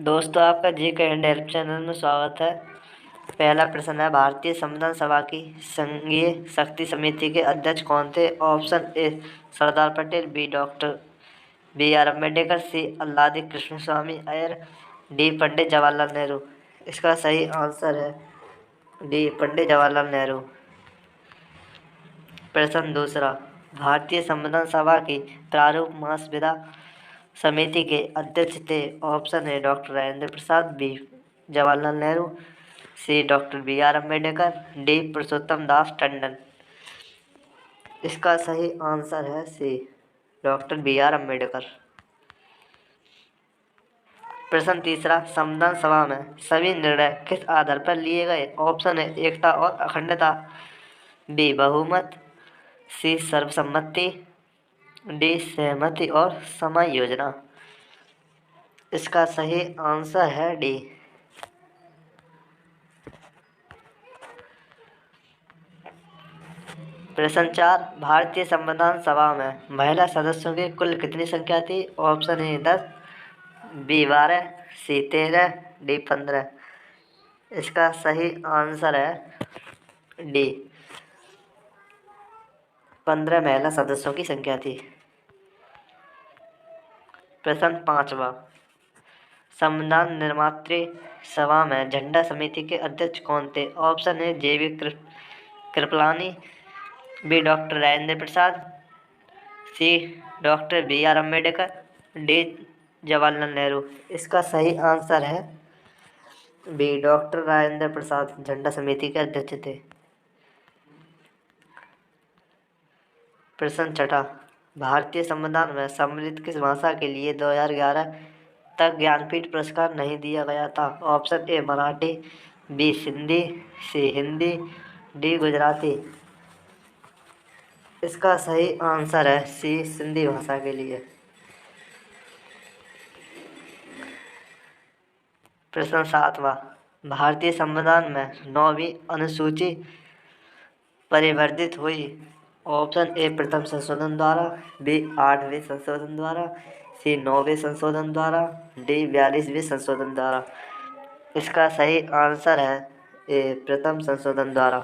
दोस्तों, आपका जी के इंडिया हेल्प चैनल में स्वागत है। पहला प्रश्न है, भारतीय संविधान सभा की संघीय शक्ति समिति के अध्यक्ष कौन थे? Option A Sardar Patel, B doctor B R Ambedkar, C Alladi Krishnaswami Ayyar, D Pandit Jawaharlal Nehru. इसका सही आंसर है डी पंडित जवाहरलाल नेहरू। प्रश्न दूसरा, भारतीय संविधान सभा की प्रारूप मसौदा समिति के अध्यक्ष थे? Option A doctor Rajendra Prasad, B Jawaharlal Nehru, C doctor B R Ambedkar, D Purushottam Das Tandon. इसका सही आंसर है C doctor B R Ambedkar. प्रश्न तीसरा, संविधान सभा में सभी निर्णय किस आधार पर लिए गए? ऑप्शन ए एकता और अखंडता, बी बहुमत, सी सर्वसम्मति, डी सहमति और समायोजन। इसका सही आंसर है डी। प्रश्न चार, भारतीय संविधान सभा में महिला सदस्यों की कुल कितनी संख्या थी? Option A 10, B 12, C 13, D 15। इसका सही आंसर है डी 15 महिला सदस्यों की संख्या थी। प्रश्न पांचवा, संविधान निर्मात्री सभा में झंडा समिति के अध्यक्ष कौन थे? Option A J B Kripalani, B doctor Rajendra Prasad, C doctor B R Ambedkar, D Jawaharlal Nehru. इसका सही आंसर है बी डॉक्टर राजेंद्र प्रसाद झंडा समिति के अध्यक्ष थे। प्रश्न छठा, भारतीय संविधान में सम्मिलित किस भाषा के लिए 2011 तक ज्ञानपीठ पुरस्कार नहीं दिया गया था? Option A Marathi, B Sindhi, C Hindi, D Gujarati. इसका सही आंसर है सी सिंधी भाषा के लिए। प्रश्न सातवां, भारतीय संविधान में 9वीं अनुसूची परिवर्धित हुई? ऑप्शन ए प्रथम संशोधन द्वारा, बी 8वें संशोधन द्वारा, सी 9वें संशोधन द्वारा, डी 42वें संशोधन द्वारा। इसका सही आंसर है ए प्रथम संशोधन द्वारा।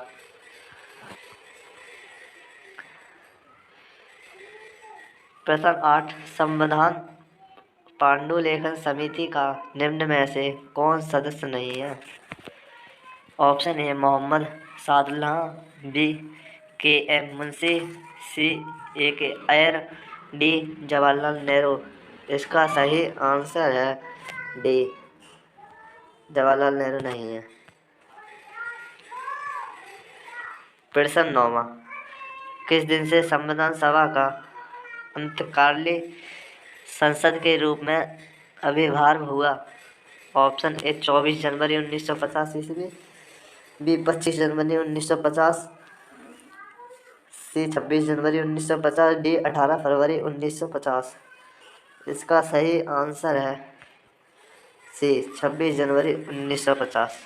प्रश्न 8, संविधान पांडुलेखन समिति का निम्न में से कौन सदस्य नहीं है? Option A Mohammad Saadullah, B K M Munshi, C A K Ayyar, D Jawaharlal Nehru. इसका सही आंसर है डी जवाहरलाल नेहरू नहीं है। प्रश्न 9वां, किस दिन से संविधान सभा का अंतकालीन संसद के रूप में आविर्भाव हुआ? ऑप्शन ए 24 जनवरी 1950 ईस्वी, बी 25 जनवरी 1950, सी 26 जनवरी 1950, डी 18 फरवरी 1950। इसका सही आंसर है सी 26 जनवरी 1950।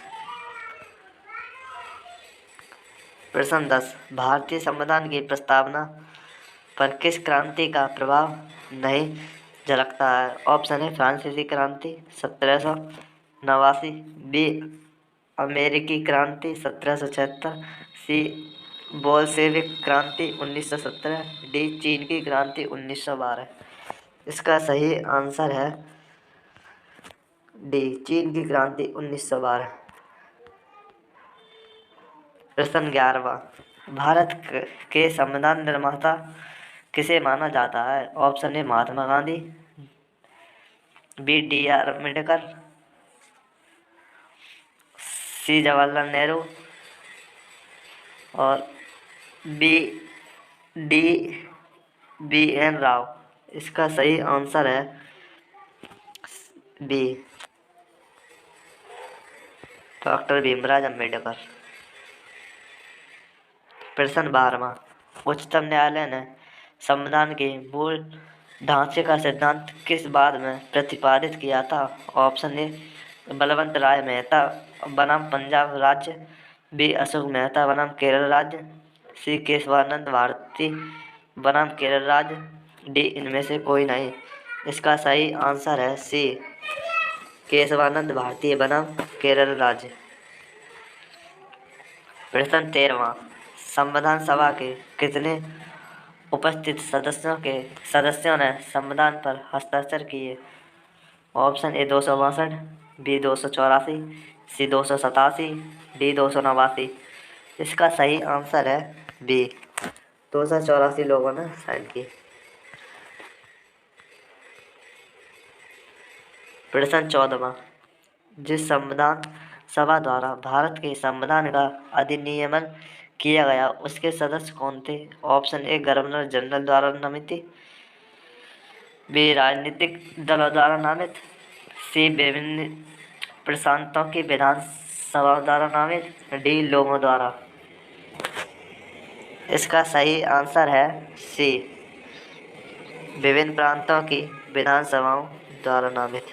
प्रश्न 10, भारतीय संविधान की प्रस्तावना पर किस क्रांति का प्रभाव नहीं झलकता है? ऑप्शन है फ्रांसीसी क्रांति 1789, बी अमेरिकी क्रांति 1776, सी बोल्शेविक क्रांति 1917, डी चीन की क्रांति 1912। इसका सही आंसर है डी चीन की क्रांति 1912। प्रश्न 11वां, भारत के संविधान निर्माता किसे माना जाता है? Option A Mahatma Gandhi, B D R Ambedkar, C Jawaharlal Nehru और B D B N Rau. इसका सही आंसर है बी डॉक्टर भीमराव अम्बेडकर। प्रश्न 12वां, उच्चतम न्यायालय ने संविधान के मूल ढांचे का सिद्धांत किस बात में प्रतिपादित किया था? ऑप्शन ए बलवंत राय मेहता बनाम पंजाब राज्य, बी अशोक मेहता बनाम केरल राज्य, सी केशवानंद भारती बनाम केरल राज्य, डी इनमें से कोई नहीं। इसका सही आंसर है सी केशवानंद भारतीय बनाम केरल राज्य। प्रश्न 13वां, संविधान सभा के कितने उपस्थित सदस्यों ने संविधान पर हस्ताक्षर किए? Option A 262, B 284, C 287, D 289। इसका सही आंसर है बी 284 लोगों ने साइन किए। प्रश्न 14वां, जिस संविधान सभा द्वारा भारत के संविधान का अधिनियमन किया गया उसके सदस्य कौन थे? ऑप्शन ए गवर्नर जनरल द्वारा नामित, बी राजनीतिक दलों द्वारा नामित, सी विभिन्न प्रांतों की विधानसभा द्वारा नामित, डी लोगों द्वारा। इसका सही आंसर है सी विभिन्न प्रांतों की विधानसभाओं द्वारा नामित।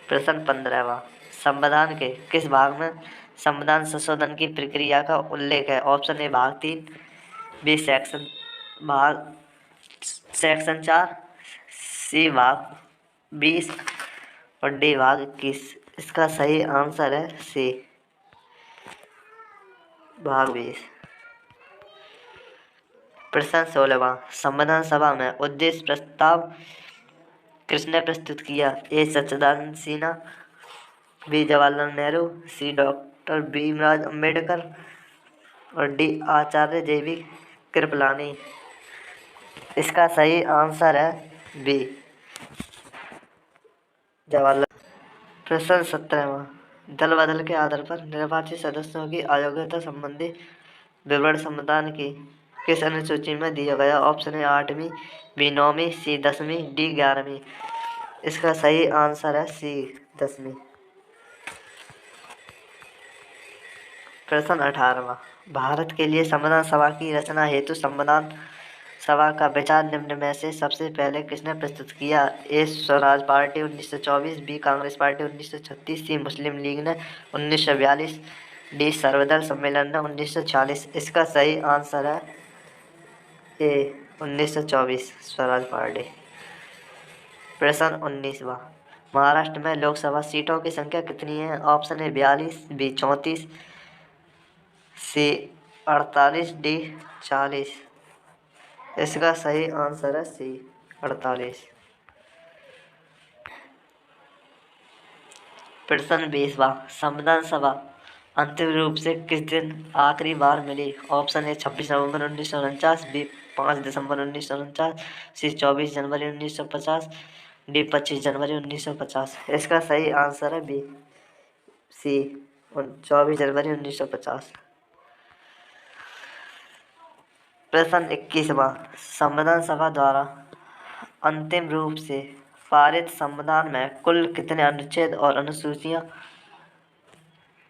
प्रश्न 15वां, संविधान के किस भाग में संविधान संशोधन की प्रक्रिया का उल्लेख है? ऑप्शन ए भाग 3, बी सेक्शन 4, सी भाग 20 और डी भाग 21। इसका सही आंसर है सी भाग 20। प्रश्न 16वां, संविधान सभा में उद्देश्य प्रस्ताव किसने प्रस्तुत किया? ए सच्चिदानंद Sinha, B Jawaharlal Nehru, C doctor Bhimrao Ambedkar और डी आचार्य JV कृपलानी। इसका सही आंसर है बी जवाहरलाल। प्रश्न 17वां, दल बदल के आधार पर निर्वाचित सदस्यों की अयोग्यता संबंधी विवरण संविधान की किस अनुसूची में दिया गया? ऑप्शन ए 8वीं, बी 9वीं, सी 10वीं, डी 11वीं। इसका सही आंसर है सी 10वीं। प्रश्न 18वां, भारत के लिए संविधान सभा की रचना हेतु संविधान सभा का विचार निम्न में से सबसे पहले किसने प्रस्तुत किया? A Swaraj party 1924, B Congress party 1936, C Muslim League ने 1942, डी सर्वदल सम्मेलन ने 1946। इसका सही आंसर है ए 1924 स्वराज पार्टी। प्रश्न 19वां, महाराष्ट्र में लोकसभा सीटों की संख्या कितनी है? Option A 42, B 34, C 48, D 40। इसका सही आंसर है सी 48। प्रश्न 20वां, संविधान सभा अंतिम रूप से किस दिन आखिरी बार मिली? ऑप्शन ए 26 नवंबर 1949, बी 5 दिसंबर 1949, सी 24 जनवरी 1950, डी 25 जनवरी 1950। इसका सही आंसर है बी सी 24 जनवरी 1950। प्रश्न 21वां, संविधान सभा द्वारा अंतिम रूप से पारित संविधान में कुल कितने अनुच्छेद और अनुसूचियां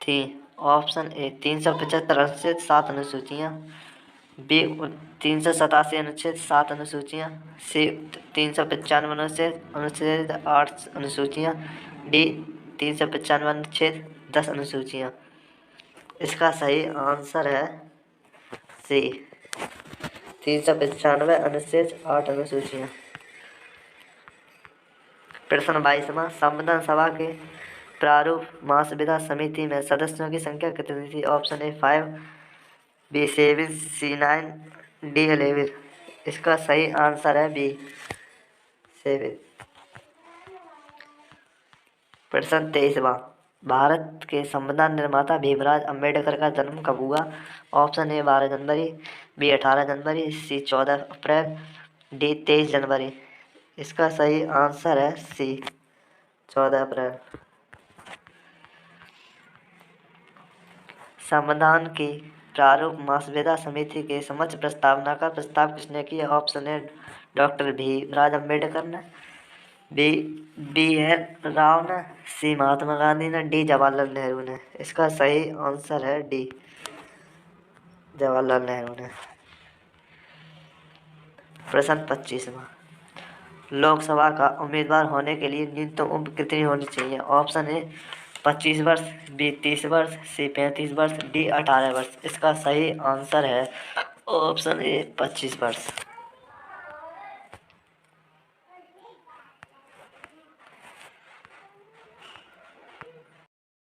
थी? ऑप्शन ए 375 अनुच्छेद 7 अनुसूचियां, बी 387 अनुच्छेद 7 अनुसूचियां, सी 395 अनुच्छेद 8 अनुसूचियां, डी 395 अनुच्छेद 10 अनुसूचियां। इसका सही आंसर है सी 395 अनुच्छेद 8 अनुसूचियां। प्रश्न 22वां, संविधान सभा के प्रारूप महासंविधान समिति में सदस्यों की संख्या कितनी थी? Option A 5, B 7, C 9, D 11। इसका सही आंसर है बी 7। प्रश्न 23वां, भारत के संविधान निर्माता भीमराव अम्बेडकर का जन्म कब हुआ? ऑप्शन ए 12 जनवरी, बी 18 जनवरी, सी 14 अप्रैल, डी 23 जनवरी। इसका सही आंसर है सी 14 अप्रैल। संविधान की प्रारूप महासंविधान समिति के समक्ष प्रस्तावना का प्रस्ताव किसने किया? Option A doctor Bhimrao Ambedkar ने, BN राव ने, सी महात्मा गांधी ने, डी जवाहरलाल नेहरू ने। इसका सही आंसर है डी जवाहरलाल नेहरू ने। प्रश्न 25वां, लोकसभा का उम्मीदवार होने के लिए न्यूनतम उम्र कितनी होनी चाहिए? ऑप्शन ए 25 वर्ष, बी 30 वर्ष, सी 35 वर्ष, डी 18 वर्ष। इसका सही आंसर है ऑप्शन ए 25 वर्ष।